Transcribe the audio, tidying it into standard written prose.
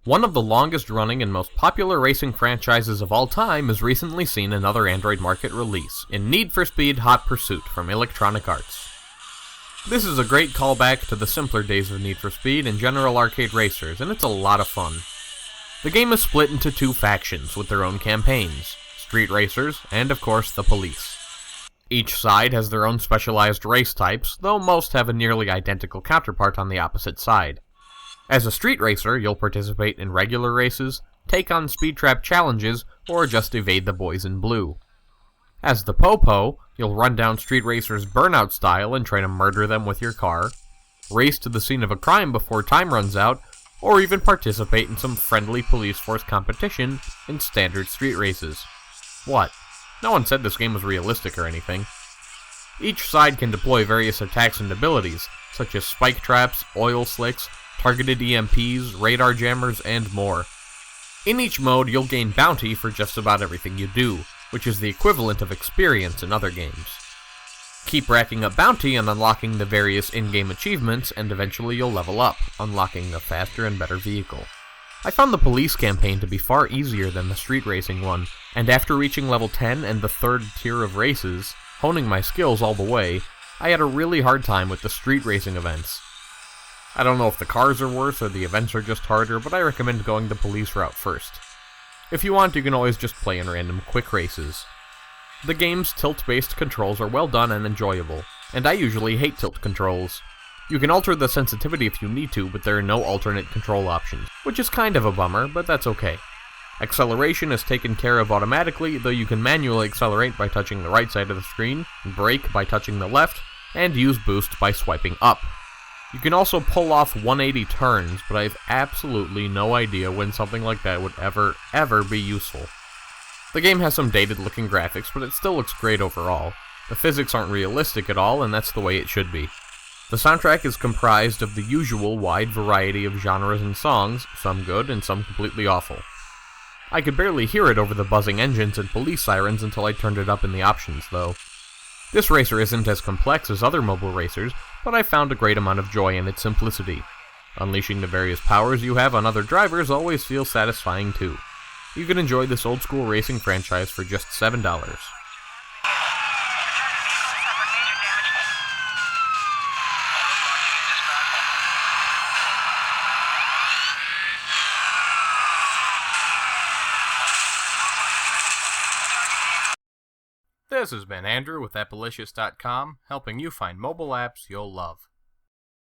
One of the longest running and most popular racing franchises of all time has recently seen another Android market release, in Need for Speed Hot Pursuit from Electronic Arts. This is a great callback to the simpler days of Need for Speed and general arcade racers, and it's a lot of fun. The game is split into two factions with their own campaigns, Street Racers and of course the Police. Each side has their own specialized race types, though most have a nearly identical counterpart on the opposite side. As a street racer, you'll participate in regular races, take on speed trap challenges, or just evade the boys in blue. As the Popo, you'll run down street racers Burnout style and try to murder them with your car, race to the scene of a crime before time runs out, or even participate in some friendly police force competition in standard street races. What? No one said this game was realistic or anything. Each side can deploy various attacks and abilities, such as spike traps, oil slicks, targeted EMPs, radar jammers, and more. In each mode, you'll gain bounty for just about everything you do, which is the equivalent of experience in other games. Keep racking up bounty and unlocking the various in-game achievements, and eventually you'll level up, unlocking a faster and better vehicle. I found the police campaign to be far easier than the street racing one, and after reaching level 10 and the third tier of races, honing my skills all the way, I had a really hard time with the street racing events. I don't know if the cars are worse or the events are just harder, but I recommend going the police route first. If you want, you can always just play in random quick races. The game's tilt-based controls are well done and enjoyable, and I usually hate tilt controls. You can alter the sensitivity if you need to, but there are no alternate control options, which is kind of a bummer, but that's okay. Acceleration is taken care of automatically, though you can manually accelerate by touching the right side of the screen, brake by touching the left, and use boost by swiping up. You can also pull off 180 turns, but I have absolutely no idea when something like that would ever be useful. The game has some dated-looking graphics, but it still looks great overall. The physics aren't realistic at all, and that's the way it should be. The soundtrack is comprised of the usual wide variety of genres and songs, some good and some completely awful. I could barely hear it over the buzzing engines and police sirens until I turned it up in the options, though. This racer isn't as complex as other mobile racers, but I found a great amount of joy in its simplicity. Unleashing the various powers you have on other drivers always feels satisfying too. You can enjoy this old-school racing franchise for just $7. This has been Andrew with Appalicious.com, helping you find mobile apps you'll love.